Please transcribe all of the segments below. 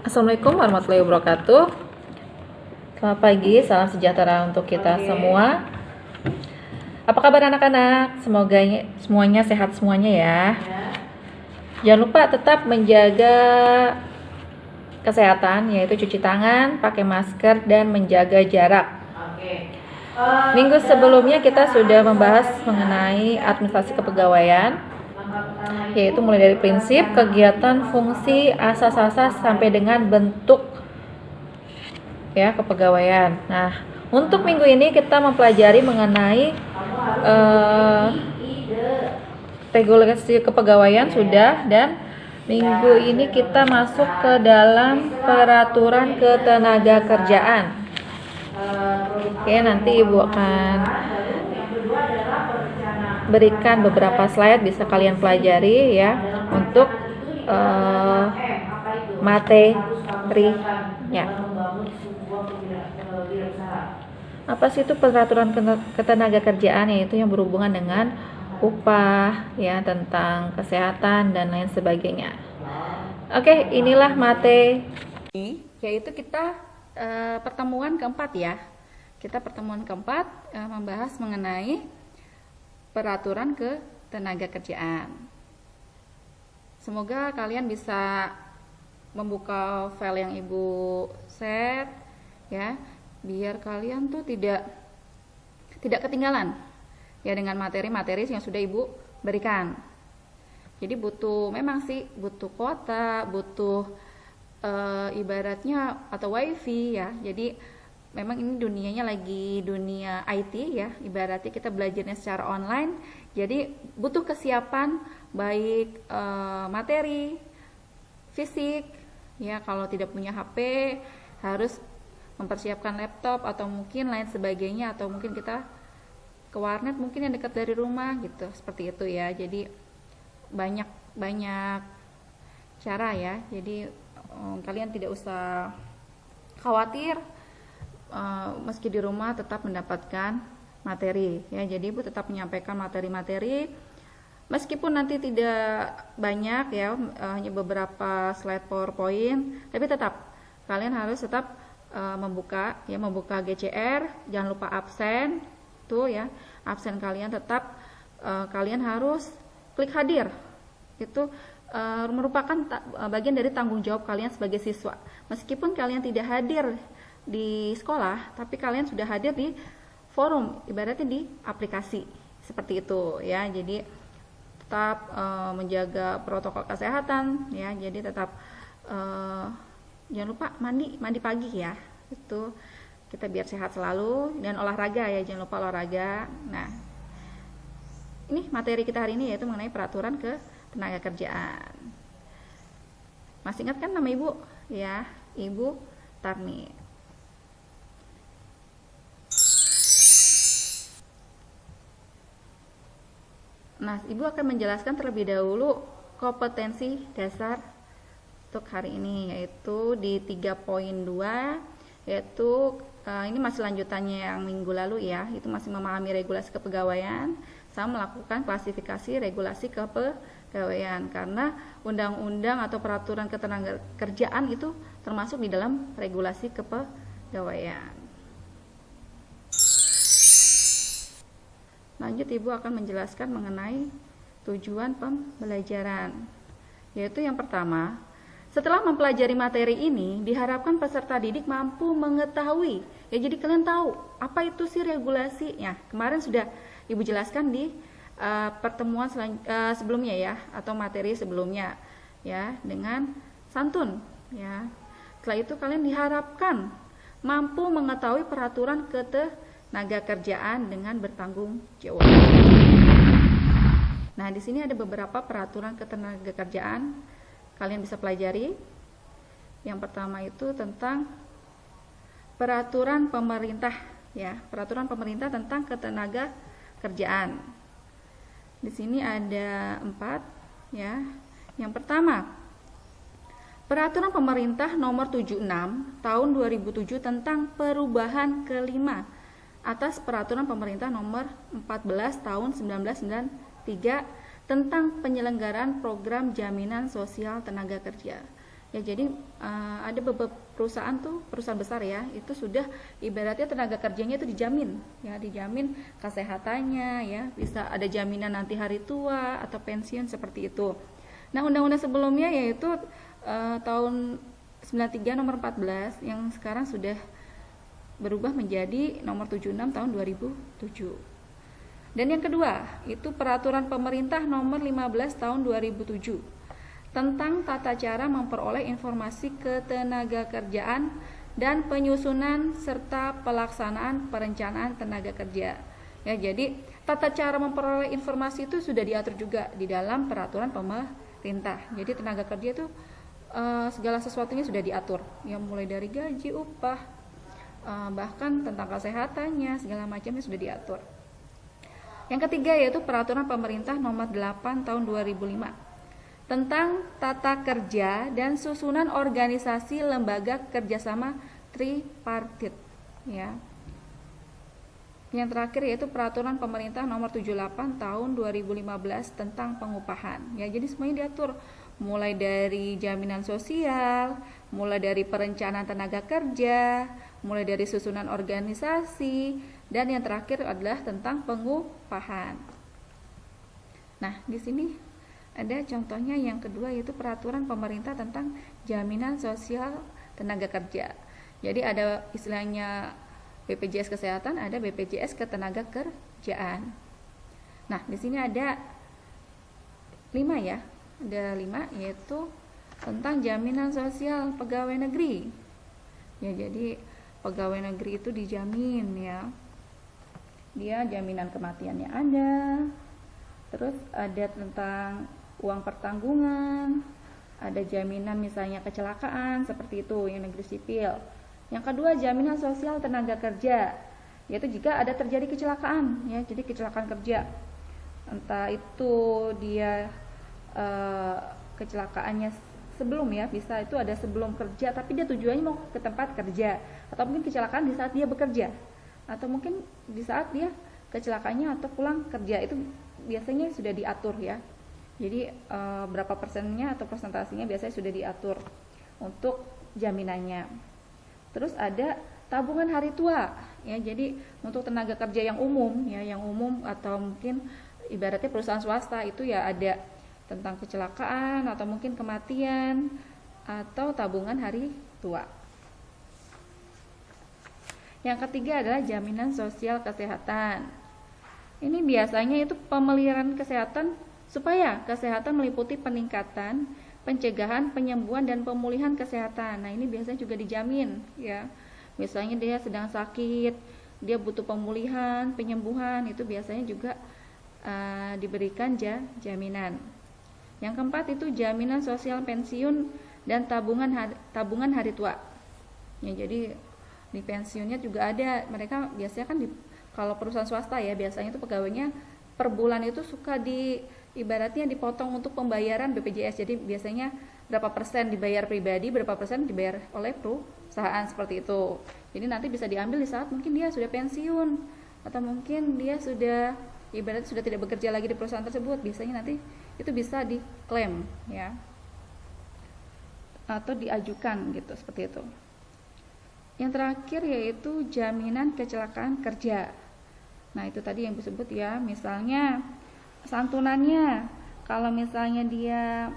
Assalamualaikum warahmatullahi wabarakatuh. Selamat pagi, salam sejahtera untuk kita semua. Apa kabar anak-anak? Semoga semuanya sehat semuanya ya. Jangan lupa tetap menjaga kesehatan, yaitu cuci tangan, pakai masker, dan menjaga jarak. Minggu sebelumnya kita sudah membahas mengenai administrasi kepegawaian, yaitu mulai dari prinsip, kegiatan, fungsi, asas-asas sampai dengan bentuk ya kepegawaian. Nah, untuk minggu ini kita mempelajari mengenai regulasi kepegawaian sudah, dan minggu ini kita masuk ke dalam peraturan ketenagakerjaan. Oke, nanti Ibu akan berikan beberapa slide, bisa kalian pelajari ya untuk materinya. Apa sih itu peraturan ketenagakerjaan? Yaitu yang berhubungan dengan upah ya, tentang kesehatan dan lain sebagainya. Oke, inilah materi, yaitu kita pertemuan keempat ya. Kita pertemuan keempat membahas mengenai peraturan ketenagakerjaan. Semoga kalian bisa membuka file yang Ibu share ya, biar kalian tuh tidak ketinggalan ya dengan materi-materi yang sudah Ibu berikan. Jadi memang sih butuh kuota, butuh ibaratnya atau wifi ya. Jadi memang ini dunianya lagi dunia IT ya, ibaratnya kita belajarnya secara online, jadi butuh kesiapan baik materi, fisik ya. Kalau tidak punya HP harus mempersiapkan laptop atau mungkin lain sebagainya, atau mungkin kita ke warnet mungkin yang dekat dari rumah gitu, seperti itu ya. Jadi banyak cara ya, jadi kalian tidak usah khawatir, meski di rumah tetap mendapatkan materi ya. Jadi Ibu tetap menyampaikan materi-materi meskipun nanti tidak banyak ya, hanya beberapa slide PowerPoint, tapi tetap kalian harus tetap membuka GCR, jangan lupa absen tuh ya. Absen kalian tetap kalian harus klik hadir. Itu merupakan bagian dari tanggung jawab kalian sebagai siswa. Meskipun kalian tidak hadir di sekolah, tapi kalian sudah hadir di forum, ibaratnya di aplikasi seperti itu ya. Jadi tetap menjaga protokol kesehatan ya. Jadi tetap jangan lupa mandi pagi ya, itu kita biar sehat selalu, dan olahraga ya, jangan lupa olahraga. Nah, ini materi kita hari ini yaitu mengenai peraturan ketenagakerjaan. Masih ingat kan nama Ibu ya, Ibu Tarni. Nah, Ibu akan menjelaskan terlebih dahulu kompetensi dasar untuk hari ini, yaitu di 3.2, yaitu ini masih lanjutannya yang minggu lalu ya, itu masih memahami regulasi kepegawaian sama melakukan klasifikasi regulasi kepegawaian, karena undang-undang atau peraturan ketenagakerjaan itu termasuk di dalam regulasi kepegawaian. Lanjut, Ibu akan menjelaskan mengenai tujuan pembelajaran, yaitu yang pertama, setelah mempelajari materi ini diharapkan peserta didik mampu mengetahui ya. Jadi kalian tahu apa itu sih regulasi ya. Kemarin sudah Ibu jelaskan di pertemuan sebelumnya ya, atau materi sebelumnya ya, dengan santun ya. Setelah itu kalian diharapkan mampu mengetahui peraturan ketenagakerjaan dengan bertanggung jawab. Nah, di sini ada beberapa peraturan ketenagakerjaan kalian bisa pelajari. Yang pertama itu tentang peraturan pemerintah ya, peraturan pemerintah tentang ketenagakerjaan. Di sini ada 4 ya. Yang pertama, peraturan pemerintah nomor 76 tahun 2007 tentang perubahan kelima atas peraturan pemerintah nomor 14 tahun 1993 tentang penyelenggaraan program jaminan sosial tenaga kerja. Ya, jadi ada beberapa perusahaan tuh, perusahaan besar ya, itu sudah ibaratnya tenaga kerjanya itu dijamin, ya, dijamin kesehatannya, ya, bisa ada jaminan nanti hari tua atau pensiun seperti itu. Nah, undang-undang sebelumnya yaitu tahun 93 nomor 14 yang sekarang sudah berubah menjadi nomor 76 tahun 2007. Dan yang kedua, itu peraturan pemerintah nomor 15 tahun 2007 tentang tata cara memperoleh informasi ketenagakerjaan dan penyusunan serta pelaksanaan perencanaan tenaga kerja. Ya, jadi tata cara memperoleh informasi itu sudah diatur juga di dalam peraturan pemerintah. Jadi tenaga kerja itu segala sesuatunya sudah diatur. Ya, mulai dari gaji, upah, bahkan tentang kesehatannya segala macamnya sudah diatur. Yang ketiga yaitu peraturan pemerintah nomor 8 tahun 2005 tentang tata kerja dan susunan organisasi lembaga kerjasama tripartit, ya. Yang terakhir yaitu peraturan pemerintah nomor 78 tahun 2015 tentang pengupahan. Ya, jadi semuanya diatur mulai dari jaminan sosial, mulai dari perencanaan tenaga kerja, mulai dari susunan organisasi, dan yang terakhir adalah tentang pengupahan. Nah, di sini ada contohnya yang kedua yaitu peraturan pemerintah tentang jaminan sosial tenaga kerja. Jadi ada istilahnya BPJS Kesehatan, ada BPJS Ketenagakerjaan. Nah, di sini ada 5 ya. Ada 5 yaitu tentang jaminan sosial pegawai negeri. Ya, jadi pegawai negeri itu dijamin, ya. Dia jaminan kematiannya ada. Terus ada tentang uang pertanggungan, ada jaminan misalnya kecelakaan seperti itu yang negeri sipil. Yang kedua, jaminan sosial tenaga kerja, yaitu jika ada terjadi kecelakaan, ya, jadi kecelakaan kerja, entah itu dia kecelakaannya sebelum, ya, bisa itu ada sebelum kerja tapi dia tujuannya mau ke tempat kerja, atau mungkin kecelakaan di saat dia bekerja, atau mungkin di saat dia kecelakaannya atau pulang kerja, itu biasanya sudah diatur, ya. Jadi berapa persennya atau persentasenya biasanya sudah diatur untuk jaminannya. Terus ada tabungan hari tua, ya. Jadi untuk tenaga kerja yang umum, ya, yang umum atau mungkin ibaratnya perusahaan swasta itu ya ada tentang kecelakaan atau mungkin kematian atau tabungan hari tua. Yang ketiga adalah jaminan sosial kesehatan. Ini biasanya itu pemeliharaan kesehatan supaya kesehatan meliputi peningkatan, pencegahan, penyembuhan, dan pemulihan kesehatan. Nah, ini biasanya juga dijamin, ya. Misalnya dia sedang sakit, dia butuh pemulihan, penyembuhan, itu biasanya juga diberikan jaminan. Yang keempat itu jaminan sosial pensiun dan tabungan hari tua. Ya, jadi di pensiunnya juga ada, mereka biasanya kan kalau perusahaan swasta, ya, biasanya itu pegawainya per bulan itu suka ibaratnya dipotong untuk pembayaran BPJS. Jadi biasanya berapa persen dibayar pribadi, berapa persen dibayar oleh perusahaan, seperti itu. Jadi nanti bisa diambil di saat mungkin dia sudah pensiun atau mungkin dia sudah ibaratnya sudah tidak bekerja lagi di perusahaan tersebut. Biasanya nanti itu bisa diklaim, ya, atau diajukan gitu, seperti itu. Yang terakhir yaitu jaminan kecelakaan kerja. Nah, itu tadi yang disebut, ya, misalnya santunannya kalau misalnya dia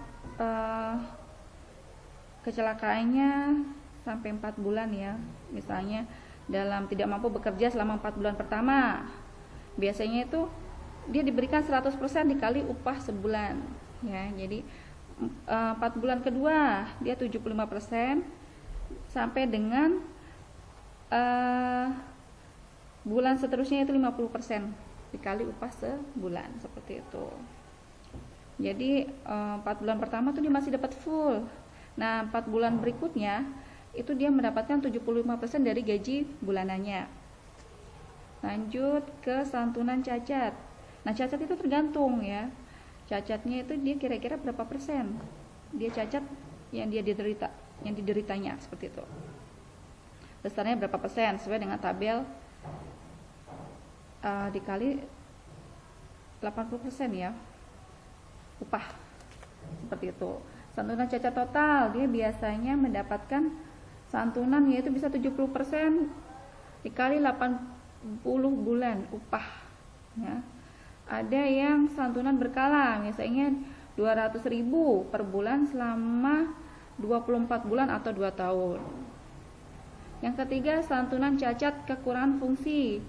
kecelakaannya sampai 4 bulan, ya, misalnya dalam tidak mampu bekerja selama 4 bulan pertama, biasanya itu dia diberikan 100% dikali upah sebulan, ya. Jadi 4 bulan kedua dia 75% sampai dengan bulan seterusnya itu 50% dikali upah sebulan, seperti itu. Jadi 4 bulan pertama tuh dia masih dapat full. Nah, 4 bulan berikutnya itu dia mendapatkan 75% dari gaji bulanannya. Lanjut ke santunan cacat. Nah, cacat itu tergantung, ya. Cacatnya itu dia kira-kira berapa persen dia cacat yang dideritanya, seperti itu. Besarnya berapa persen sesuai dengan tabel dikali 80%, ya, upah, seperti itu. Santunan cacat total, dia biasanya mendapatkan santunan yaitu bisa 70% dikali 80 bulan upah ya. Ada yang santunan berkala, misalnya 200.000 per bulan selama 24 bulan atau 2 tahun. Yang ketiga, santunan cacat kekurangan fungsi,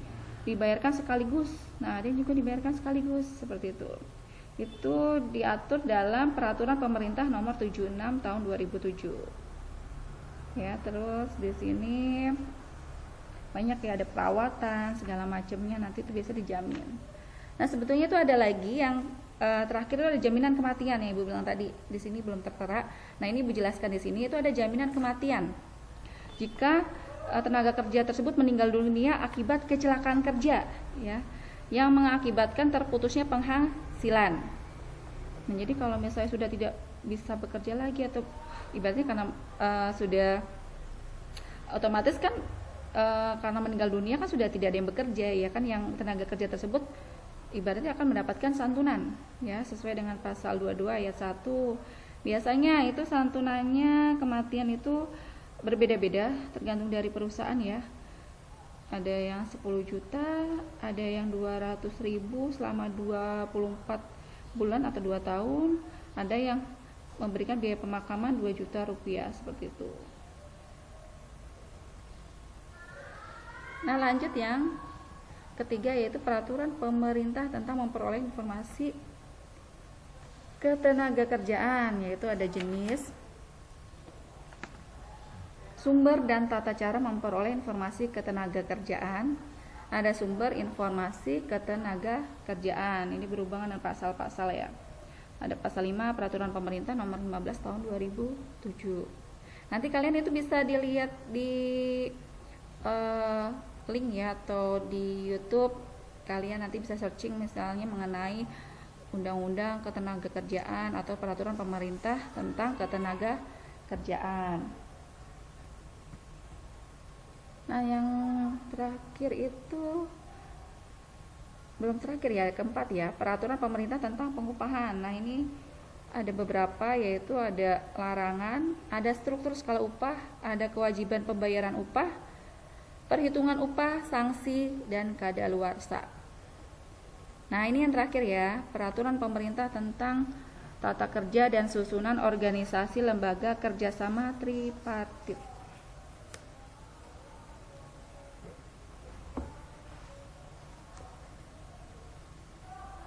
dibayarkan sekaligus. Nah, dia juga dibayarkan sekaligus seperti itu. Itu diatur dalam peraturan pemerintah nomor 76 tahun 2007. Ya, terus di sini banyak ya, ada perawatan segala macamnya, nanti itu biasa dijamin. Nah, sebetulnya itu ada lagi yang terakhir itu ada jaminan kematian ya, Ibu bilang tadi. Di sini belum tertera. Nah, ini Ibu jelaskan di sini, itu ada jaminan kematian. Jika tenaga kerja tersebut meninggal dunia akibat kecelakaan kerja ya, yang mengakibatkan terputusnya penghasilan. Nah, jadi kalau misalnya sudah tidak bisa bekerja lagi atau ibaratnya karena sudah otomatis kan karena meninggal dunia kan sudah tidak ada yang bekerja ya kan, yang tenaga kerja tersebut ibaratnya akan mendapatkan santunan ya sesuai dengan pasal 22 ayat 1. Biasanya itu santunannya kematian itu berbeda-beda tergantung dari perusahaan ya. Ada yang 10 juta, ada yang 200.000 selama 24 bulan atau 2 tahun, ada yang memberikan biaya pemakaman 2 juta rupiah seperti itu. Nah, lanjut yang ketiga yaitu peraturan pemerintah tentang memperoleh informasi ketenaga kerjaan, yaitu ada jenis, sumber dan tata cara memperoleh informasi ketenaga kerjaan. Ada sumber informasi ketenaga kerjaan. Ini berhubungan dengan pasal-pasal ya. Ada pasal 5 peraturan pemerintah nomor 15 tahun 2007. Nanti kalian itu bisa dilihat di link ya, atau di YouTube kalian nanti bisa searching misalnya mengenai undang-undang ketenaga kerjaan atau peraturan pemerintah tentang ketenaga kerjaan. Nah, yang terakhir itu belum terakhir ya, keempat ya, peraturan pemerintah tentang pengupahan. Nah, ini ada beberapa, yaitu ada larangan, ada struktur skala upah, ada kewajiban pembayaran upah, perhitungan upah, sanksi, dan kadaluarsa. Nah, ini yang terakhir ya, peraturan pemerintah tentang tata kerja dan susunan organisasi lembaga kerjasama tripartit.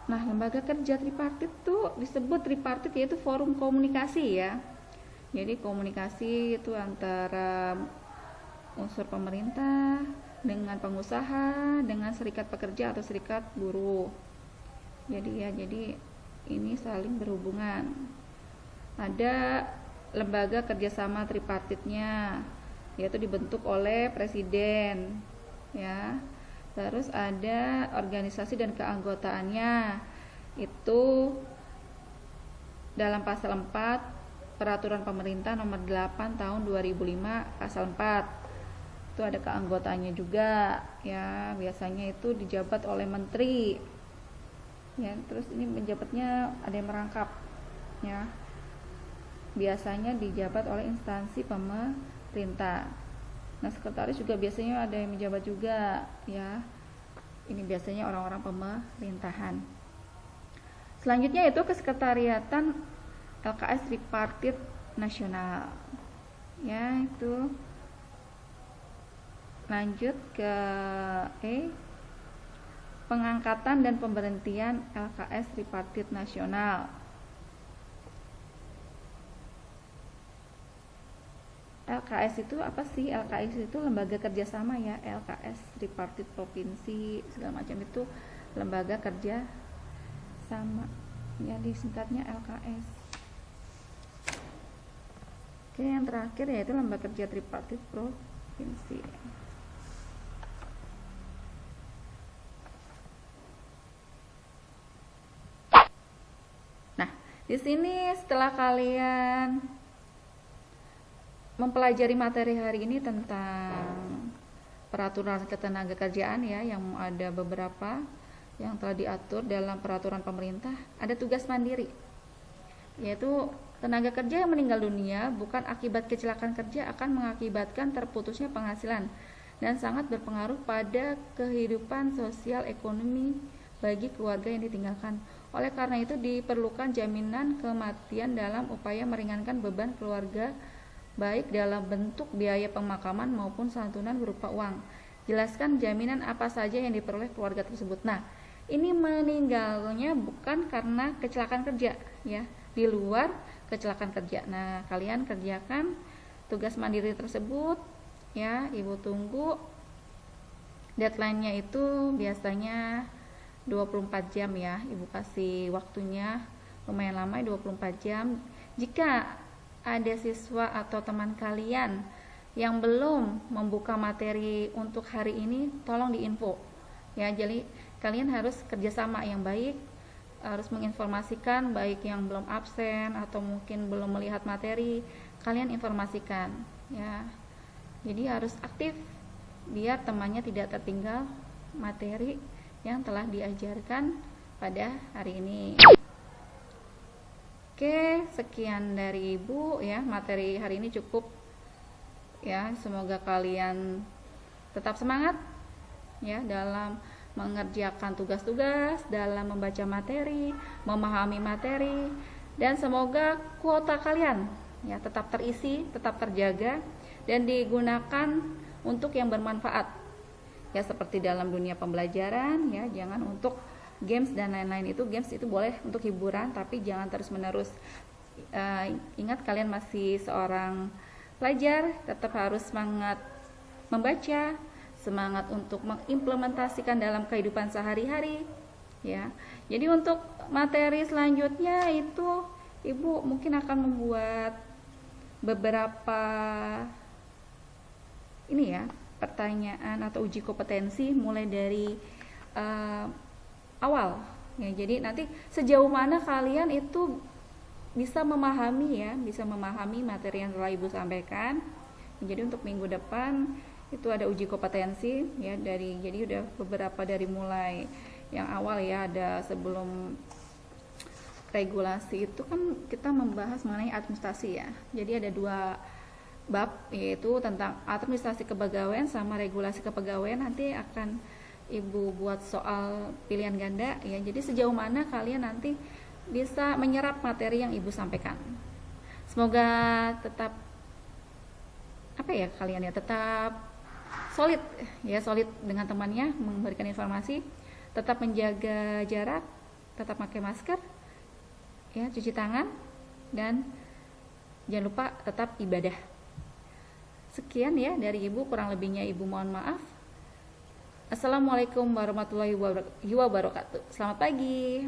Nah, lembaga kerja tripartit tuh disebut tripartit yaitu forum komunikasi ya. Jadi komunikasi itu antara unsur pemerintah dengan pengusaha, dengan serikat pekerja atau serikat buruh. Jadi ini saling berhubungan. Ada lembaga kerjasama tripartitnya, yaitu dibentuk oleh presiden ya. Terus ada organisasi dan keanggotaannya, itu dalam pasal 4 peraturan pemerintah nomor 8 tahun 2005 pasal 4 itu ada keanggotaannya juga ya. Biasanya itu dijabat oleh menteri ya. Terus ini menjabatnya ada yang merangkap ya, biasanya dijabat oleh instansi pemerintah. Nah, sekretaris juga biasanya ada yang menjabat juga ya. Ini biasanya orang-orang pemerintahan. Selanjutnya itu kesekretariatan LKS Tripartit Nasional. Ya, itu. Lanjut ke pengangkatan dan pemberhentian LKS Tripartit Nasional. LKS itu apa sih? LKS itu lembaga kerjasama ya. LKS tripartit provinsi segala macam itu lembaga kerja sama ya, disingkatnya LKS. Oke, yang terakhir yaitu lembaga kerja tripartit provinsi. Nah, di sini setelah kalian mempelajari materi hari ini tentang peraturan ketenaga kerjaan ya, yang ada beberapa yang telah diatur dalam peraturan pemerintah, ada tugas mandiri, yaitu Tenaga kerja yang meninggal dunia bukan akibat kecelakaan kerja akan mengakibatkan terputusnya penghasilan dan sangat berpengaruh pada kehidupan sosial ekonomi bagi keluarga yang ditinggalkan. Oleh karena itu diperlukan jaminan kematian dalam upaya meringankan beban keluarga baik dalam bentuk biaya pemakaman maupun santunan berupa uang. Jelaskan jaminan apa saja yang diperoleh keluarga tersebut. Nah, ini meninggalnya bukan karena kecelakaan kerja ya, di luar kecelakaan kerja. Nah, kalian kerjakan tugas mandiri tersebut ya, Ibu tunggu. Deadline-nya itu biasanya 24 jam ya, Ibu kasih waktunya lumayan lama, 24 jam. Jika ada siswa atau teman kalian yang belum membuka materi untuk hari ini, tolong diinfo ya. Jadi kalian harus kerjasama yang baik, harus menginformasikan baik yang belum absen atau mungkin belum melihat materi, kalian informasikan ya. Jadi harus aktif biar temannya tidak tertinggal materi yang telah diajarkan pada hari ini. Oke, sekian dari Ibu ya, materi hari ini cukup ya. Semoga kalian tetap semangat ya dalam mengerjakan tugas-tugas, dalam membaca materi, memahami materi, dan semoga kuota kalian ya tetap terisi, tetap terjaga dan digunakan untuk yang bermanfaat ya, seperti dalam dunia pembelajaran ya. Jangan untuk games dan lain-lain. Itu games itu boleh untuk hiburan, tapi jangan terus-menerus. Ingat kalian masih seorang pelajar, tetap harus semangat membaca, semangat untuk mengimplementasikan dalam kehidupan sehari-hari ya. Jadi untuk materi selanjutnya itu Ibu mungkin akan membuat beberapa ini ya, pertanyaan atau uji kompetensi mulai dari awal ya. Jadi nanti sejauh mana kalian itu bisa memahami ya, bisa memahami materi yang telah Ibu sampaikan. Jadi untuk minggu depan itu ada uji kompetensi ya, jadi udah beberapa dari mulai yang awal ya, ada sebelum regulasi itu kan kita membahas mengenai administrasi ya. Jadi ada 2 bab, yaitu tentang administrasi kepegawaian sama regulasi kepegawaian. Nanti akan Ibu buat soal pilihan ganda ya. Jadi sejauh mana kalian nanti bisa menyerap materi yang Ibu sampaikan. Semoga tetap kalian ya tetap solid ya, solid dengan temannya memberikan informasi, tetap menjaga jarak, tetap pakai masker ya, cuci tangan, dan jangan lupa tetap ibadah. Sekian ya dari Ibu, kurang lebihnya Ibu mohon maaf. Assalamualaikum warahmatullahi wabarakatuh. Selamat pagi.